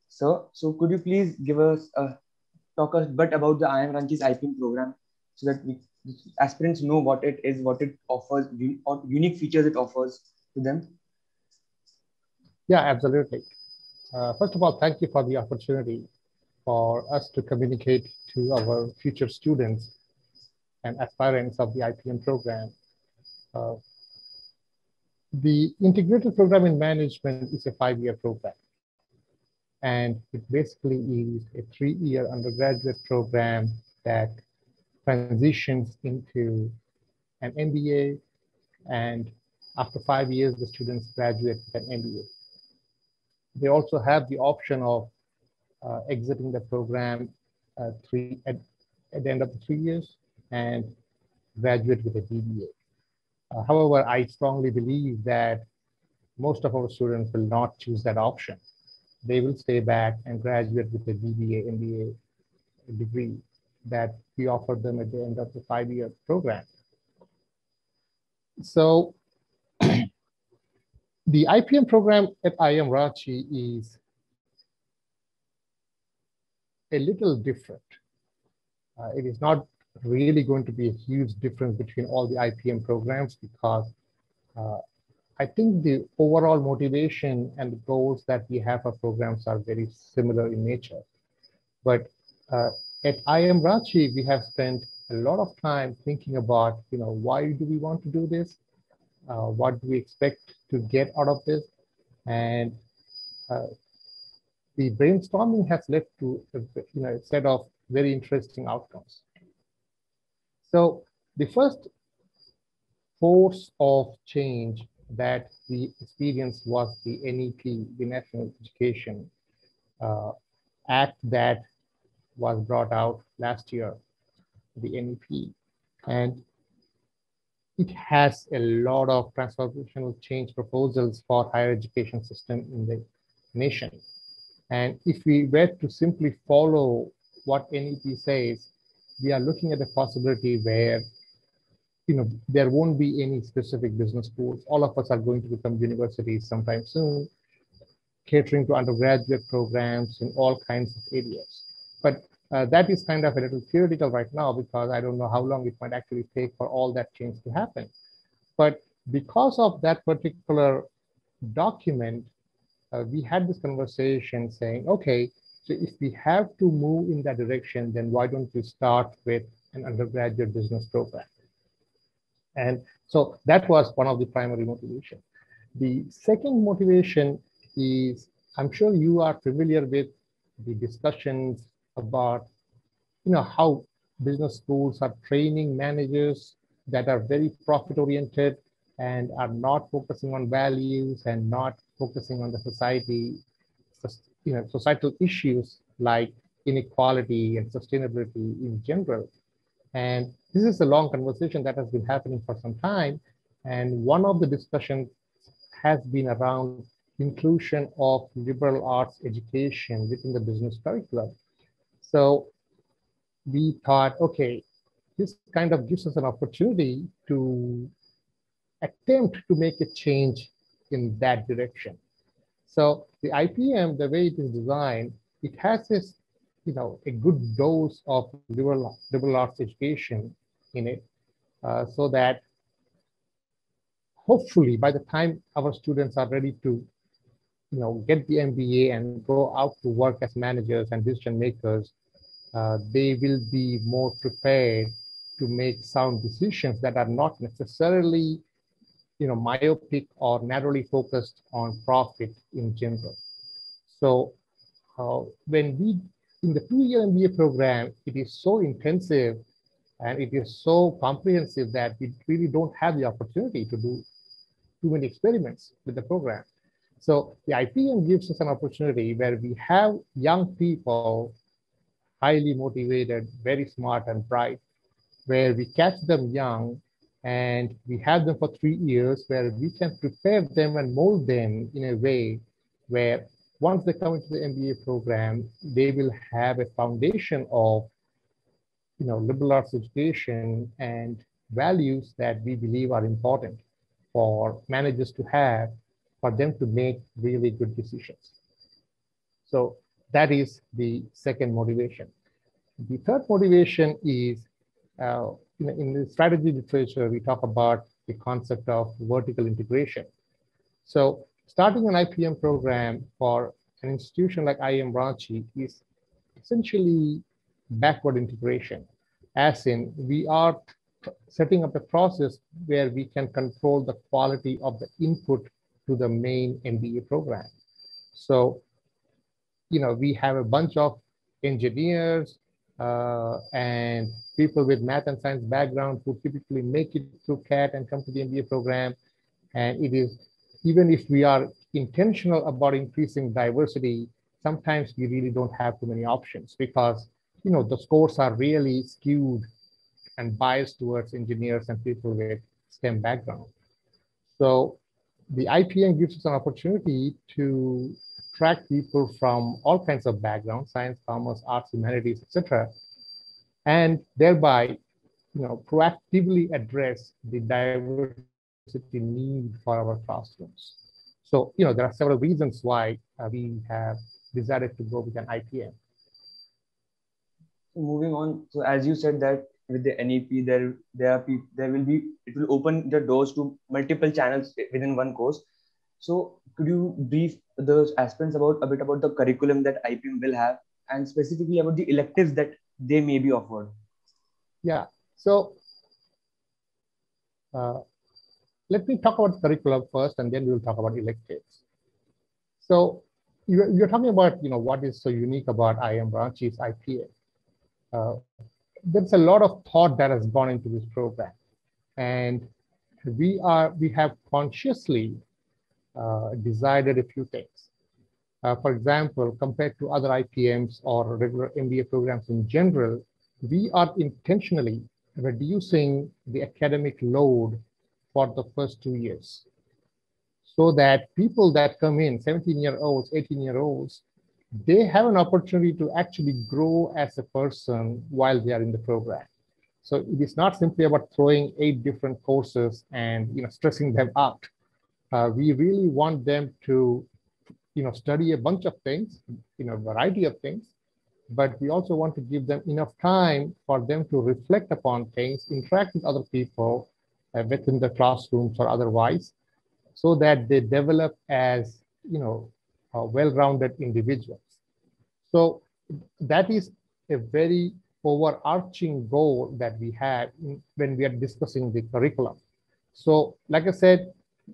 So could you please give us talk a bit about the IIM Ranchi's IPM program so that aspirants know what it is, what it offers, or unique features it offers to them? Yeah, absolutely. First of all, thank you for the opportunity for us to communicate to our future students and aspirants of the IPM program. Uh, the integrated program in management is a 5-year program. And it basically is a 3-year undergraduate program that transitions into an MBA. And after 5 years, the students graduate with an MBA. They also have the option of exiting the program at the end of the 3 years and graduate with a BBA. However, I strongly believe that most of our students will not choose that option. They will stay back and graduate with a BBA, MBA degree that we offer them at the end of the 5-year program. So the IPM program at IIM Ranchi is a little different. It is not really going to be a huge difference between all the IPM programs because I think the overall motivation and the goals that we have for programs are very similar in nature. But at IIM Ranchi, we have spent a lot of time thinking about, why do we want to do this? What do we expect to get out of this? And the brainstorming has led to a set of very interesting outcomes. So the first force of change that we experienced was the NEP, the National Education Act that was brought out last year, the NEP. And it has a lot of transformational change proposals for higher education system in the nation. And if we were to simply follow what NEP says, we are looking at a possibility where there won't be any specific business schools. All of us are going to become universities sometime soon, catering to undergraduate programs in all kinds of areas. But that is kind of a little theoretical right now because I don't know how long it might actually take for all that change to happen. But because of that particular document, we had this conversation saying, okay, so if we have to move in that direction, then why don't we start with an undergraduate business program? And so that was one of the primary motivations. The second motivation is, I'm sure you are familiar with the discussions about, how business schools are training managers that are very profit oriented and are not focusing on values and not focusing on the societal issues like inequality and sustainability in general. And this is a long conversation that has been happening for some time. And one of the discussions has been around inclusion of liberal arts education within the business curriculum. So we thought, okay, this kind of gives us an opportunity to attempt to make a change in that direction. So the IPM, the way it is designed, it has this, a good dose of liberal arts education in it, so that hopefully by the time our students are ready to, get the MBA and go out to work as managers and decision makers, they will be more prepared to make sound decisions that are not necessarily, myopic or narrowly focused on profit in general. So when we, in the 2-year MBA program, it is so intensive and it is so comprehensive that we really don't have the opportunity to do too many experiments with the program. So the IPM gives us an opportunity where we have young people, highly motivated, very smart and bright, where we catch them young and we have them for 3 years where we can prepare them and mold them in a way where once they come into the MBA program, they will have a foundation of, liberal arts education and values that we believe are important for managers to have for them to make really good decisions. So that is the second motivation. The third motivation is, in the strategy literature, we talk about the concept of vertical integration. So starting an IPM program for an institution like IIM Ranchi is essentially backward integration, as in we are setting up a process where we can control the quality of the input to the main MBA program. So, we have a bunch of engineers and people with math and science background who typically make it through CAT and come to the MBA program. And it is, even if we are intentional about increasing diversity, sometimes we really don't have too many options because, the scores are really skewed and biased towards engineers and people with STEM background. So the IPM gives us an opportunity to attract people from all kinds of backgrounds, science, commerce, arts, humanities, etc., and thereby, proactively address the diversity need for our classrooms. So, there are several reasons why we have decided to go with an IPM. So moving on, so as you said that with the NEP, it will open the doors to multiple channels within one course. So could you brief the aspirants a bit about the curriculum that IPM will have, and specifically about the electives that they may be offered? Yeah. So let me talk about curriculum first, and then we'll talk about electives. So you're talking about what is so unique about IIM Ranchi's IPM. There's a lot of thought that has gone into this program, and we have consciously decided a few things. For example, compared to other IPMs or regular MBA programs in general, we are intentionally reducing the academic load for the first 2 years, so that people that come in, 17-year-olds, 18-year-olds, they have an opportunity to actually grow as a person while they are in the program. So it is not simply about throwing 8 different courses and stressing them out. We really want them to study a bunch of things, a variety of things, but we also want to give them enough time for them to reflect upon things, interact with other people within the classrooms or otherwise, so that they develop as well-rounded individuals. So that is a very overarching goal that we have when we are discussing the curriculum. So like I said,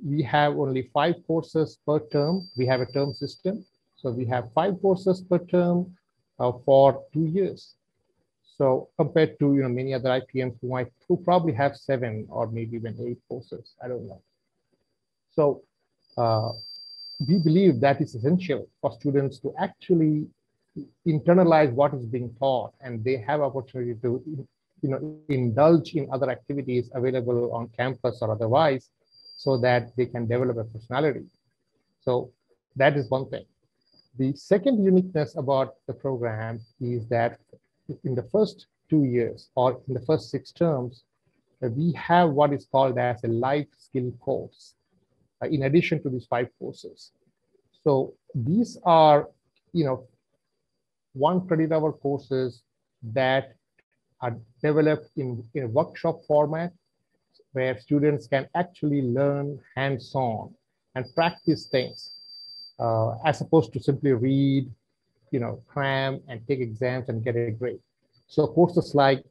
we have only 5 courses per term. We have a term system. So we have 5 courses per term for 2 years. So compared to many other IPMs who probably have 7 or maybe even 8 courses, I don't know. So we believe that is essential for students to actually internalize what is being taught, and they have opportunity to indulge in other activities available on campus or otherwise, so that they can develop a personality. So that is one thing. The second uniqueness about the program is that in the first 2 years or in the first 6 terms, we have what is called as a life skill course in addition to these 5 courses. So these are 1 credit hour courses that are developed in a workshop format, where students can actually learn hands-on and practice things, as opposed to simply read, cram and take exams and get a grade. So courses like,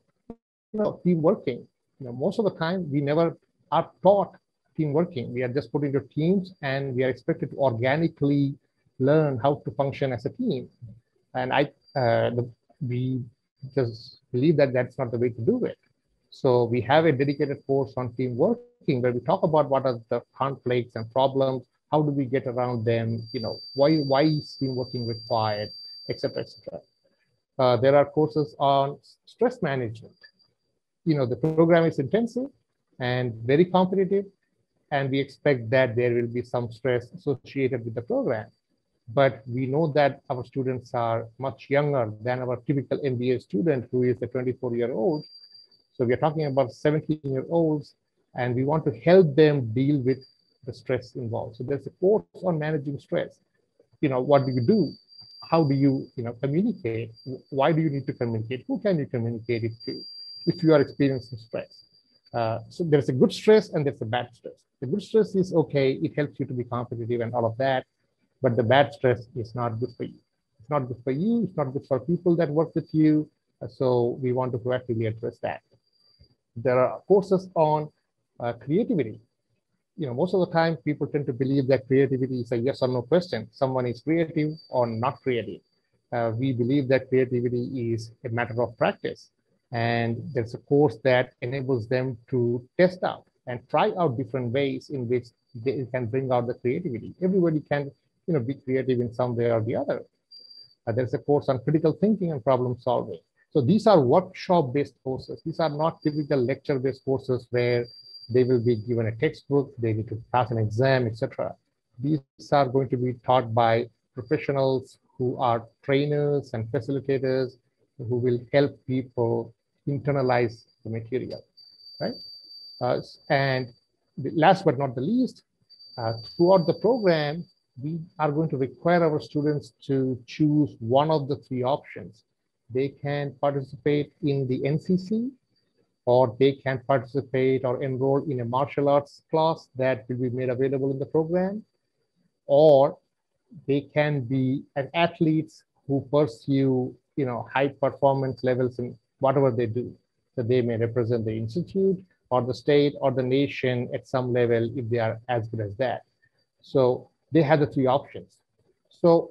team working, most of the time we never are taught team working. We are just put into teams and we are expected to organically learn how to function as a team. And we just believe that that's not the way to do it. So we have a dedicated course on team working where we talk about what are the conflicts and problems, how do we get around them, why is team working required, etc., etc. There are courses on stress management. The program is intensive and very competitive, and we expect that there will be some stress associated with the program. But we know that our students are much younger than our typical MBA student who is a 24-year-old. So we are talking about 17-year-olds, and we want to help them deal with the stress involved. So there's a course on managing stress. What do you do? How do you, communicate? Why do you need to communicate? Who can you communicate it to if you are experiencing stress? So there's a good stress and there's a bad stress. The good stress is okay. It helps you to be competitive and all of that. But the bad stress is not good for you. It's not good for you. It's not good for people that work with you. So we want to proactively address that. There are courses on creativity. Most of the time people tend to believe that creativity is a yes or no question. Someone is creative or not creative. We believe that creativity is a matter of practice. And there's a course that enables them to test out and try out different ways in which they can bring out the creativity. Everybody can, be creative in some way or the other. There's a course on critical thinking and problem solving. So these are workshop-based courses. These are not typical lecture-based courses where they will be given a textbook, they need to pass an exam, etc. These are going to be taught by professionals who are trainers and facilitators who will help people internalize the material, right? And last but not the least, throughout the program, we are going to require our students to choose one of the three options. They can participate in the NCC, or they can participate or enroll in a martial arts class that will be made available in the program, or they can be an athletes who pursue, high performance levels in whatever they do. So they may represent the institute or the state or the nation at some level if they are as good as that. So they have the three options. So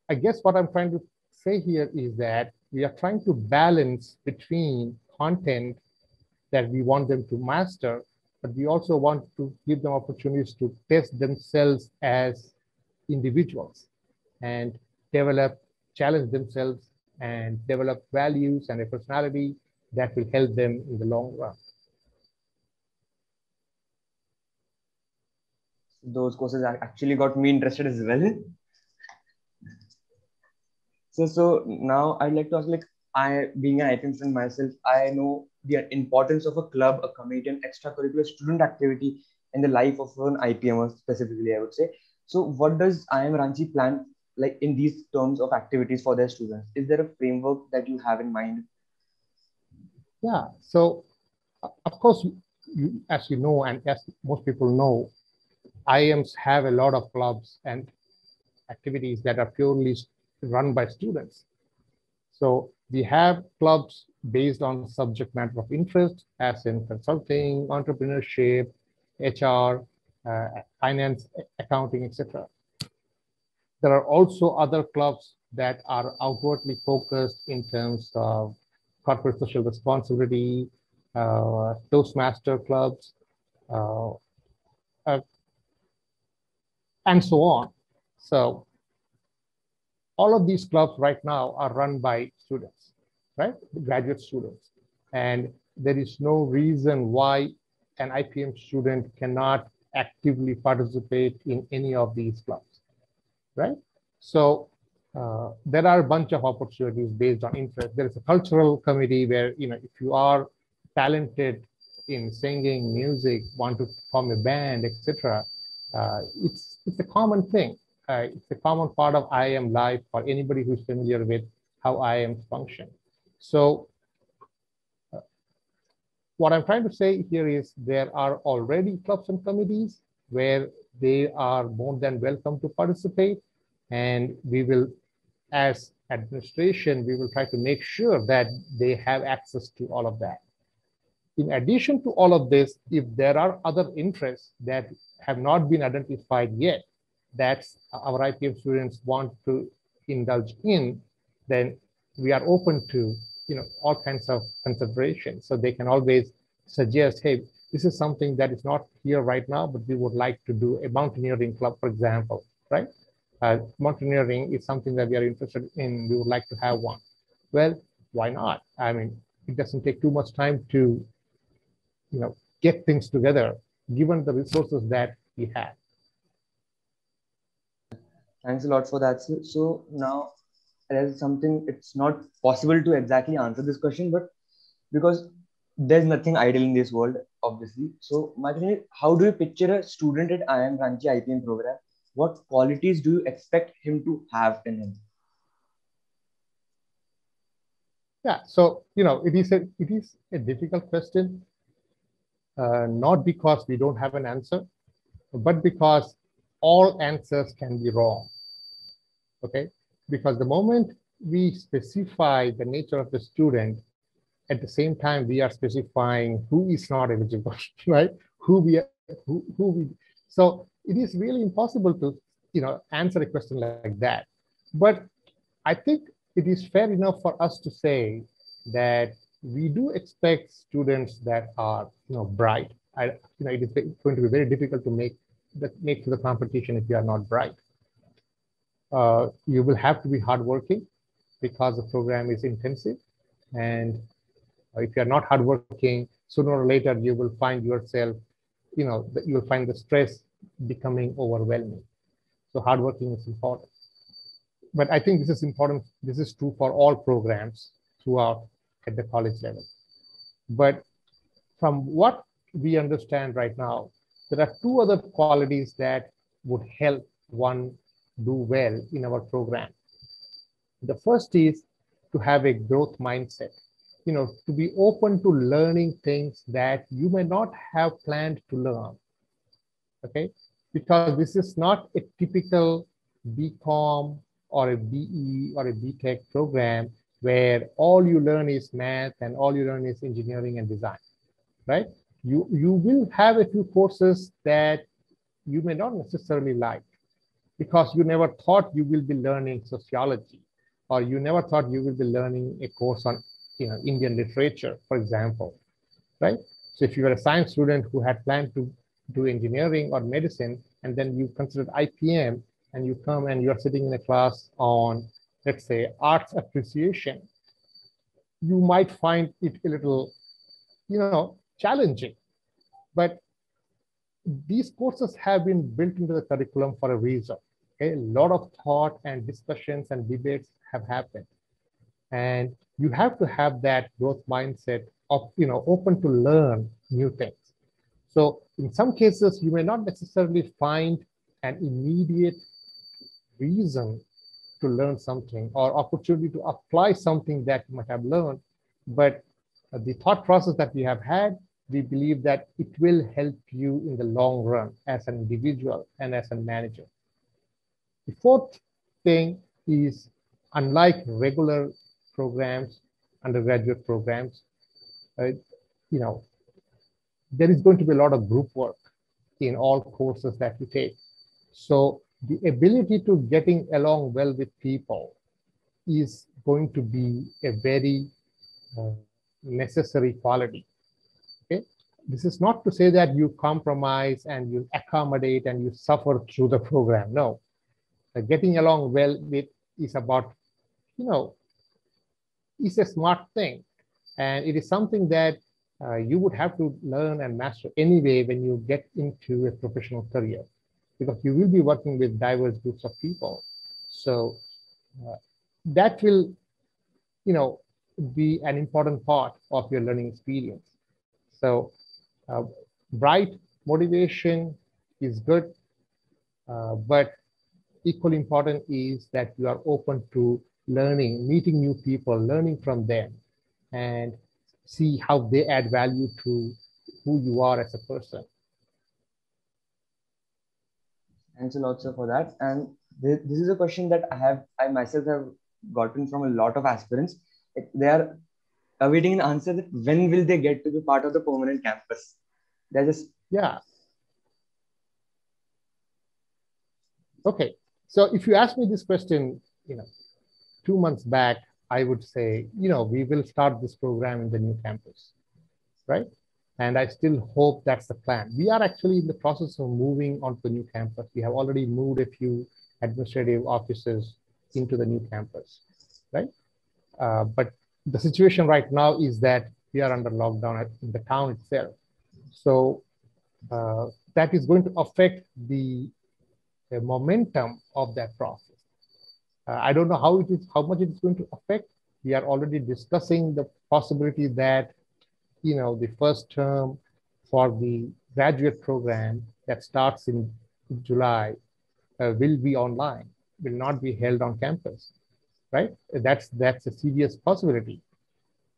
I guess what I'm trying to say here is that we are trying to balance between content that we want them to master, but we also want to give them opportunities to test themselves as individuals and challenge themselves and develop values and a personality that will help them in the long run. Those courses actually got me interested as well. So now I'd like to ask, being an IPM student myself, I know the importance of a club, a committee, and extracurricular student activity in the life of an IPM specifically, I would say. So what does IIM Ranchi plan in these terms of activities for their students? Is there a framework that you have in mind? Yeah, so of course, as you know, and as most people know, IIMs have a lot of clubs and activities that are purely run by students. So we have clubs based on subject matter of interest, as in consulting, entrepreneurship, HR, finance, accounting, etc. There are also other clubs that are outwardly focused in terms of corporate social responsibility, Toastmaster clubs, and so on. So all of these clubs right now are run by students, right? Graduate students. And there is no reason why an IPM student cannot actively participate in any of these clubs, right? So there are a bunch of opportunities based on interest. There is a cultural committee where, if you are talented in singing, music, want to form a band, etc., it's a common thing. It's a common part of IIM life for anybody who's familiar with how IIMs function. So what I'm trying to say here is there are already clubs and committees where they are more than welcome to participate. And we will, as administration, we will try to make sure that they have access to all of that. In addition to all of this, if there are other interests that have not been identified yet, that our IPM students want to indulge in, then we are open to all kinds of considerations. So they can always suggest, hey, this is something that is not here right now, but we would like to do a mountaineering club, for example, right? Mountaineering is something that we are interested in. We would like to have one. Well, why not? I mean, it doesn't take too much time to get things together, given the resources that we have. Thanks a lot for that. So now there's something, it's not possible to exactly answer this question, but because there's nothing ideal in this world, obviously. So my question is, how do you picture a student at IIM Ranchi IPM program? What qualities do you expect him to have in him? Yeah, so it is a difficult question, not because we don't have an answer, but because all answers can be wrong. Okay, because the moment we specify the nature of the student, at the same time we are specifying who is not eligible, right? Who we. So it is really impossible to answer a question like that. But I think it is fair enough for us to say that we do expect students that are bright. It is going to be very difficult to make to the competition if you are not bright. You will have to be hardworking because the program is intensive, and if you are not hardworking, sooner or later you will find yourself, you will find the stress becoming overwhelming. So hardworking is important. But I think this is important. This is true for all programs throughout at the college level. But from what we understand right now, there are two other qualities that would help one do well in our program. The first is to have a growth mindset, to be open to learning things that you may not have planned to learn. Okay, because this is not a typical BCom or a BE or a BTech program where all you learn is math and all you learn is engineering and design, right? You will have a few courses that you may not necessarily like because you never thought you will be learning sociology, or you never thought you will be learning a course on Indian literature, for example, right? So if you were a science student who had planned to do engineering or medicine, and then you considered IPM, and you come and you're sitting in a class on, let's say, arts appreciation, you might find it a little, challenging. But these courses have been built into the curriculum for a reason. Okay? A lot of thought and discussions and debates have happened. And you have to have that growth mindset of, open to learn new things. So in some cases, you may not necessarily find an immediate reason to learn something or opportunity to apply something that you might have learned. But the thought process that we have had, we believe that it will help you in the long run as an individual and as a manager. The fourth thing is, unlike regular programs, undergraduate programs, you know, there is going to be a lot of group work in all courses that you take. So the ability to getting along well with people is going to be a very necessary quality. Okay, this is not to say that you compromise and you accommodate and you suffer through the program. No, getting along well with is about, is a smart thing, and it is something that you would have to learn and master anyway when you get into a professional career, because you will be working with diverse groups of people. So that will, be an important part of your learning experience. So bright motivation is good, but equally important is that you are open to learning, meeting new people, learning from them, and see how they add value to who you are as a person. Thanks a lot, sir, for that. And this is a question that I myself have gotten from a lot of aspirants. They are awaiting an answer that when will they get to be part of the permanent campus? They're just Yeah. Okay. So if you ask me this question, 2 months back, I would say, we will start this program in the new campus, right? And I still hope that's the plan. We are actually in the process of moving onto the new campus. We have already moved a few administrative offices into the new campus, right? But the situation right now is that we are under lockdown in the town itself. So that is going to affect the momentum of that process. I don't know how much it is going to affect. We are already discussing the possibility that the first term for the graduate program that starts in July will be online, will not be held on campus, right? That's a serious possibility.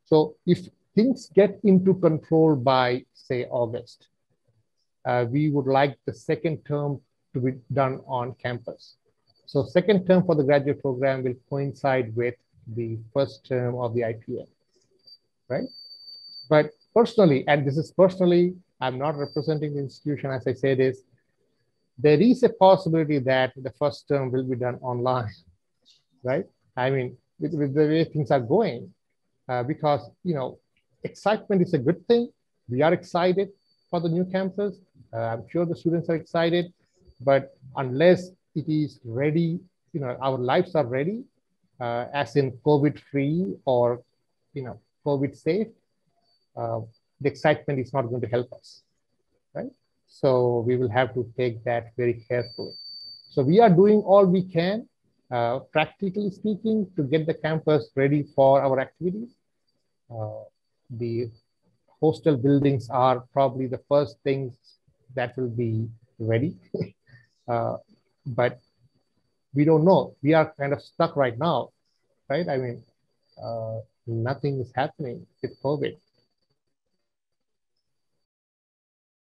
So if things get into control by, say, August, we would like the second term to be done on campus. So second term for the graduate program will coincide with the first term of the IPM, right? But personally, and this is personally, I'm not representing the institution as I say this, there is a possibility that the first term will be done online, right? I mean, with the way things are going, because, excitement is a good thing. We are excited for the new campus. I'm sure the students are excited, but unless it is ready, our lives are ready, as in COVID-free or, COVID-safe, the excitement is not going to help us, right? So we will have to take that very carefully. So we are doing all we can, practically speaking, to get the campus ready for our activities. The hostel buildings are probably the first things that will be ready. But we don't know. We are kind of stuck right now, right? I mean, nothing is happening with COVID.